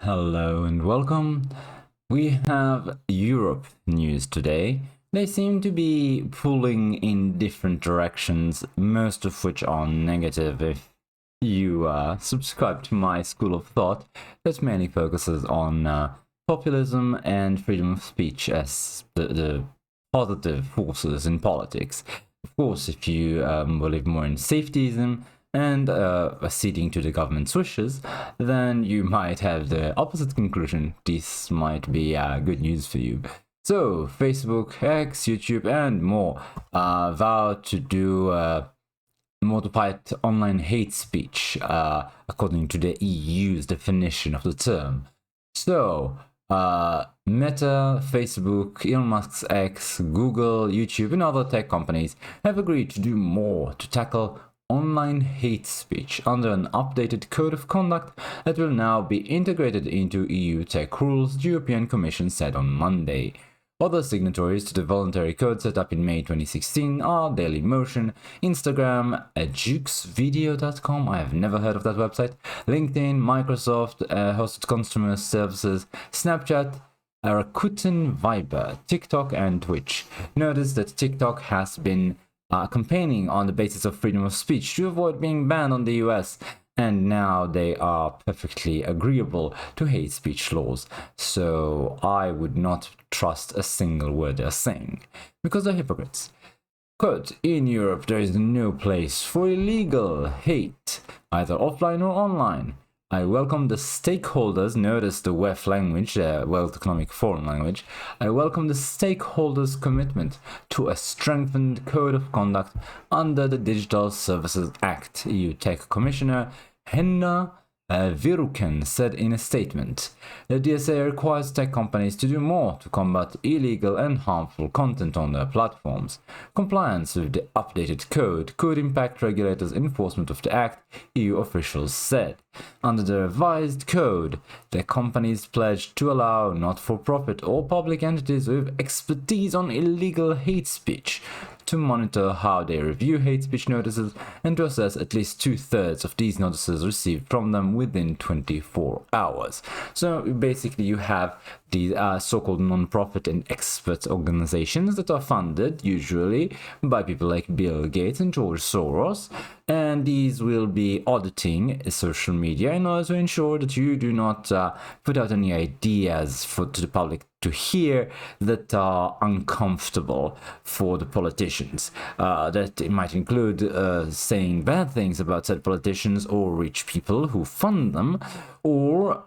Hello and welcome. We have Europe news today. They seem to be pulling in different directions, most of which are negative if you subscribe to my school of thought that mainly focuses on populism and freedom of speech as the positive forces in politics. Of course, if you believe more in safetyism, and acceding to the government's wishes, then you might have the opposite conclusion. This might be good news for you. So, Facebook, X, YouTube, and more vow to do more to fight online hate speech, according to the EU's definition of the term. So, Meta, Facebook, Elon Musk's X, Google, YouTube, and other tech companies have agreed to do more to tackle online hate speech under an updated code of conduct that will now be integrated into EU tech rules, the European Commission said on Monday. Other signatories to the voluntary code set up in May 2016 are Dailymotion, Instagram, JukesVideo.com, I have never heard of that website, LinkedIn, Microsoft, hosted consumer services, Snapchat, Rakuten, Viber, TikTok, and Twitch. Notice that TikTok has been campaigning on the basis of freedom of speech to avoid being banned on the US, and now they are perfectly agreeable to hate speech laws. So I would not trust a single word they're saying, because they're hypocrites. Quote, in Europe there is no place for illegal hate, either offline or online. I welcome the stakeholders, notice the WEF language, World Economic Forum language. I welcome the stakeholders' commitment to a strengthened code of conduct under the Digital Services Act, EU Tech Commissioner Henna Viruken said in a statement. The DSA requires tech companies to do more to combat illegal and harmful content on their platforms. Compliance with the updated code could impact regulators' enforcement of the Act, EU officials said. Under the revised code, the companies pledged to allow not-for-profit or public entities with expertise on illegal hate speech to monitor how they review hate speech notices and to assess at least 2/3 of these notices received from them within 24 hours. So basically you have these so-called non-profit and expert organizations that are funded usually by people like Bill Gates and George Soros, and these will be auditing social media in order to ensure that you do not put out any ideas to the public to hear that are uncomfortable for the politicians. That it might include saying bad things about said politicians or rich people who fund them, or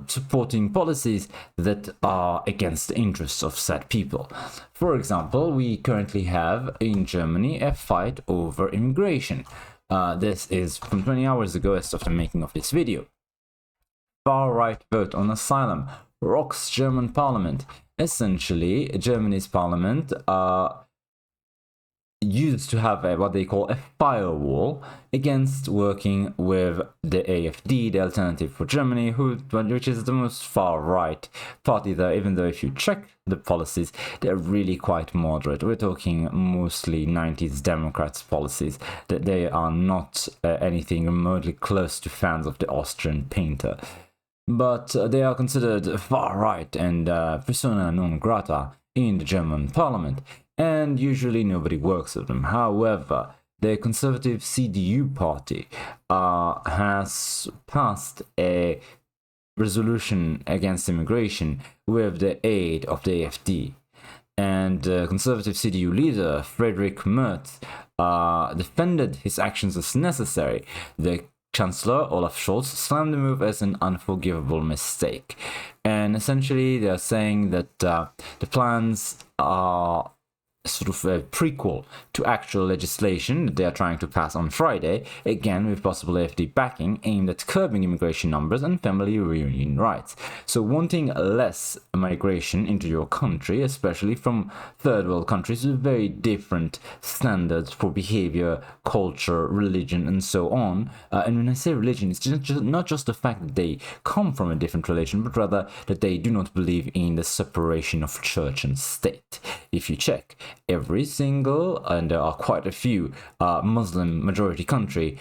supporting policies that are against the interests of said people. For example, we currently have in Germany a fight over immigration. This is from 20 hours ago as of the making of this video. Far-right vote on asylum rocks German parliament. Essentially, Germany's parliament used to have what they call a firewall against working with the AfD, the Alternative for Germany, which is the most far-right party there, even though if you check the policies, they're really quite moderate. We're talking mostly 90s Democrats policies, that they are not anything remotely close to fans of the Austrian painter. But they are considered far-right and persona non grata in the German parliament, and usually nobody works with them. However, the conservative CDU party has passed a resolution against immigration with the aid of the AfD. And conservative CDU leader Friedrich Merz defended his actions as necessary. The Chancellor Olaf Scholz slammed the move as an unforgivable mistake. And essentially, they're saying that the plans are sort of a prequel to actual legislation that they are trying to pass on Friday, again with possible AfD backing, aimed at curbing immigration numbers and family reunion rights. So wanting less migration into your country, especially from third world countries with very different standards for behavior, culture, religion, and so on. And when I say religion, it's not just the fact that they come from a different religion, but rather that they do not believe in the separation of church and state. If you check, every single, and there are quite a few, Muslim majority country,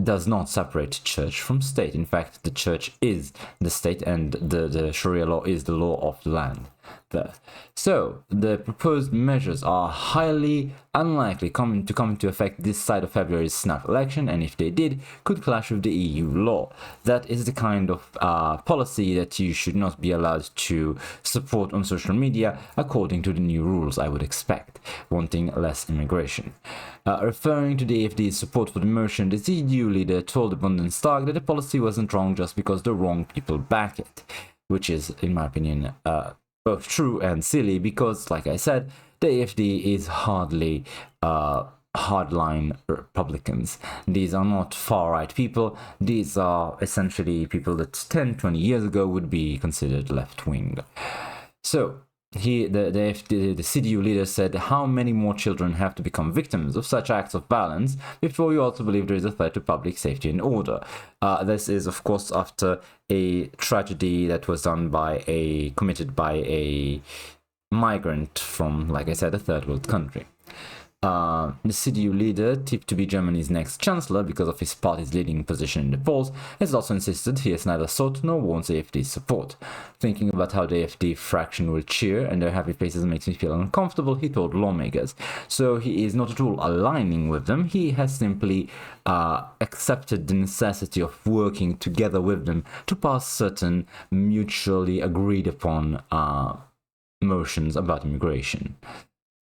does not separate church from state. In fact, the church is the state, and the Sharia law is the law of the land there. So the proposed measures are highly unlikely to come into effect this side of February's snap election, and if they did, could clash with the EU law. That is the kind of policy that you should not be allowed to support on social media, according to the new rules, I would expect, wanting less immigration. Referring to the AfD's support for the motion, the CDU leader told the Bundestag that the policy wasn't wrong just because the wrong people back it, which is, in my opinion, both true and silly, because, like I said, the AfD is hardly hardline Republicans. These are not far-right people. These are essentially people that 10-20 years ago would be considered left-wing. So the CDU leader said, how many more children have to become victims of such acts of violence before you also believe there is a threat to public safety and order? This is, of course, after a tragedy that was committed by a migrant from, like I said, a third world country. The CDU leader, tipped to be Germany's next chancellor because of his party's leading position in the polls, has also insisted he has neither sought nor wants AfD's support. Thinking about how the AfD fraction will cheer and their happy faces makes me feel uncomfortable, he told lawmakers. So he is not at all aligning with them, he has simply accepted the necessity of working together with them to pass certain mutually agreed upon motions about immigration.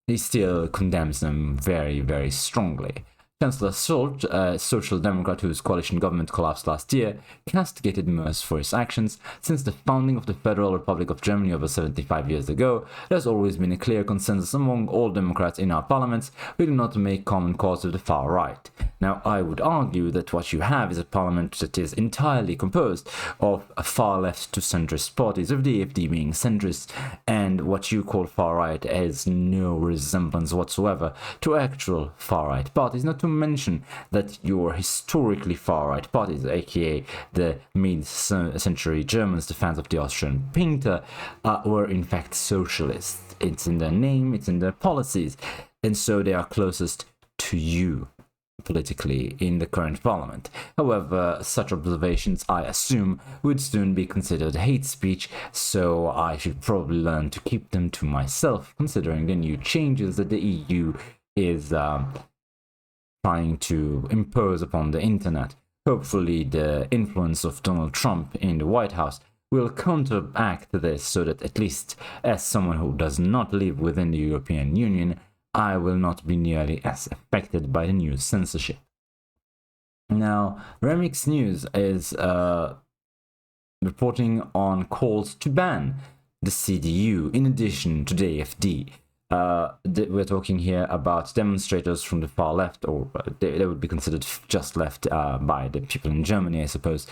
He still condemns them very, very strongly. Chancellor Scholz, a social democrat whose coalition government collapsed last year, castigated Merz for his actions. Since the founding of the Federal Republic of Germany over 75 years ago, there has always been a clear consensus among all Democrats in our parliaments we do not make common cause with the far right. Now, I would argue that what you have is a parliament that is entirely composed of far left to centrist parties, with the AfD being centrist, and what you call far right has no resemblance whatsoever to actual far right parties, not to mention that your historically far-right parties, aka the mid-century Germans, the fans of the Austrian painter, were in fact socialists. It's in their name, it's in their policies, and so they are closest to you politically in the current parliament. However, such observations, I assume, would soon be considered hate speech, so I should probably learn to keep them to myself, considering the new changes that the EU is trying to impose upon the internet. Hopefully the influence of Donald Trump in the White House will counteract this, so that at least as someone who does not live within the European Union, I will not be nearly as affected by the new censorship. Now, Remix News is reporting on calls to ban the CDU in addition to the AfD. We're talking here about demonstrators from the far left, or they would be considered just left by the people in Germany, I suppose,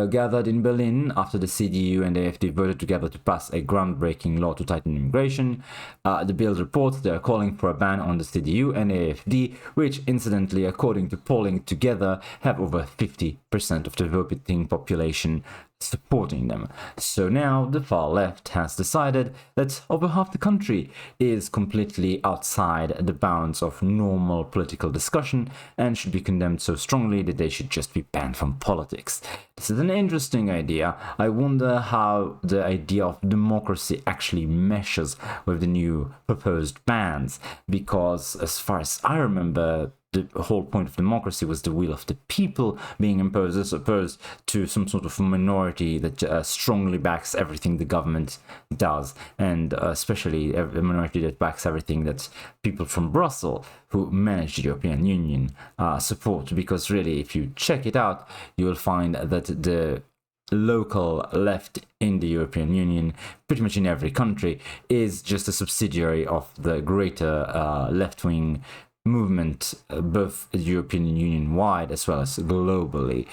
gathered in Berlin after the CDU and the AfD voted together to pass a groundbreaking law to tighten immigration. The Bild reports they are calling for a ban on the CDU and the AfD, which incidentally, according to polling together, have over 50% of the voting population supporting them. So now the far left has decided that over half the country is completely outside the bounds of normal political discussion and should be condemned so strongly that they should just be banned from politics. This is an interesting idea. I wonder how the idea of democracy actually meshes with the new proposed bans, because as far as I remember, the whole point of democracy was the will of the people being imposed, as opposed to some sort of minority that strongly backs everything the government does, and especially a minority that backs everything that people from Brussels, who manage the European Union, support. Because really, if you check it out, you will find that the local left in the European Union, pretty much in every country, is just a subsidiary of the greater left-wing movement, both European Union wide as well as globally.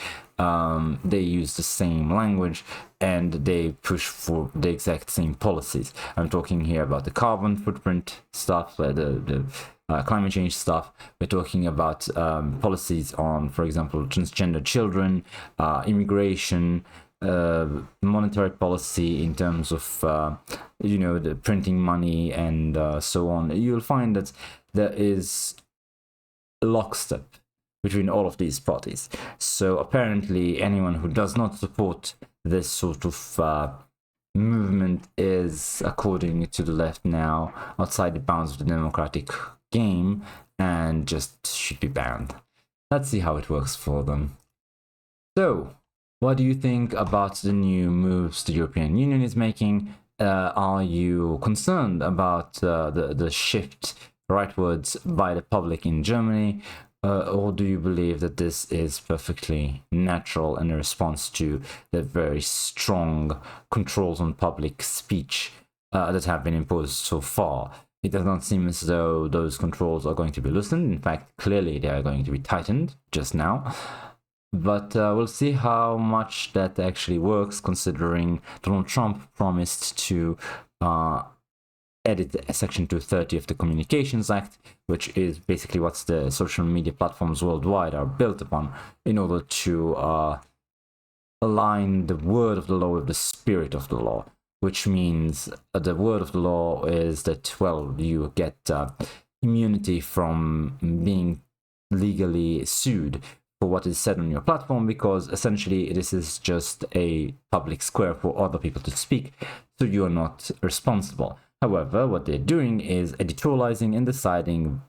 They use the same language and they push for the exact same policies. I'm talking here about the carbon footprint stuff, the climate change stuff. We're talking about policies on, for example, transgender children, immigration, monetary policy in terms of the printing money and so on. You'll find that there is lockstep between all of these parties. So apparently anyone who does not support this sort of movement is, according to the left now, outside the bounds of the democratic game and just should be banned. Let's see how it works for them. So, what do you think about the new moves the European Union is making? Are you concerned about the shift rightwards by the public in Germany? Or do you believe that this is perfectly natural and a response to the very strong controls on public speech that have been imposed so far? It does not seem as though those controls are going to be loosened. In fact, clearly they are going to be tightened just now. But we'll see how much that actually works, considering Donald Trump promised to edit Section 230 of the Communications Act, which is basically what the social media platforms worldwide are built upon, in order to align the word of the law with the spirit of the law, which means the word of the law is that, well, you get immunity from being legally sued for what is said on your platform, because essentially this is just a public square for other people to speak, so you are not responsible. However, what they're doing is editorializing and deciding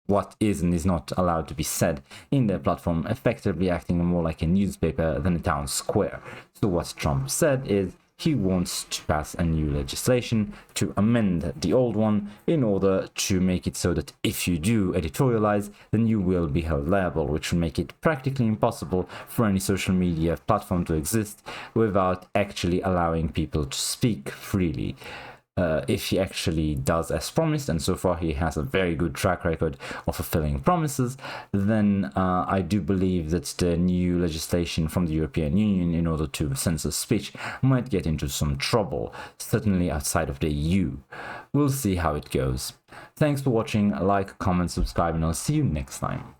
what is and is not allowed to be said in their platform, effectively acting more like a newspaper than a town square. So what Trump said is he wants to pass a new legislation to amend the old one in order to make it so that if you do editorialize, then you will be held liable, which will make it practically impossible for any social media platform to exist without actually allowing people to speak freely. If he actually does as promised, and so far he has a very good track record of fulfilling promises, then I do believe that the new legislation from the European Union in order to censor speech might get into some trouble, certainly outside of the EU. We'll see how it goes. Thanks for watching, like, comment, subscribe, and I'll see you next time.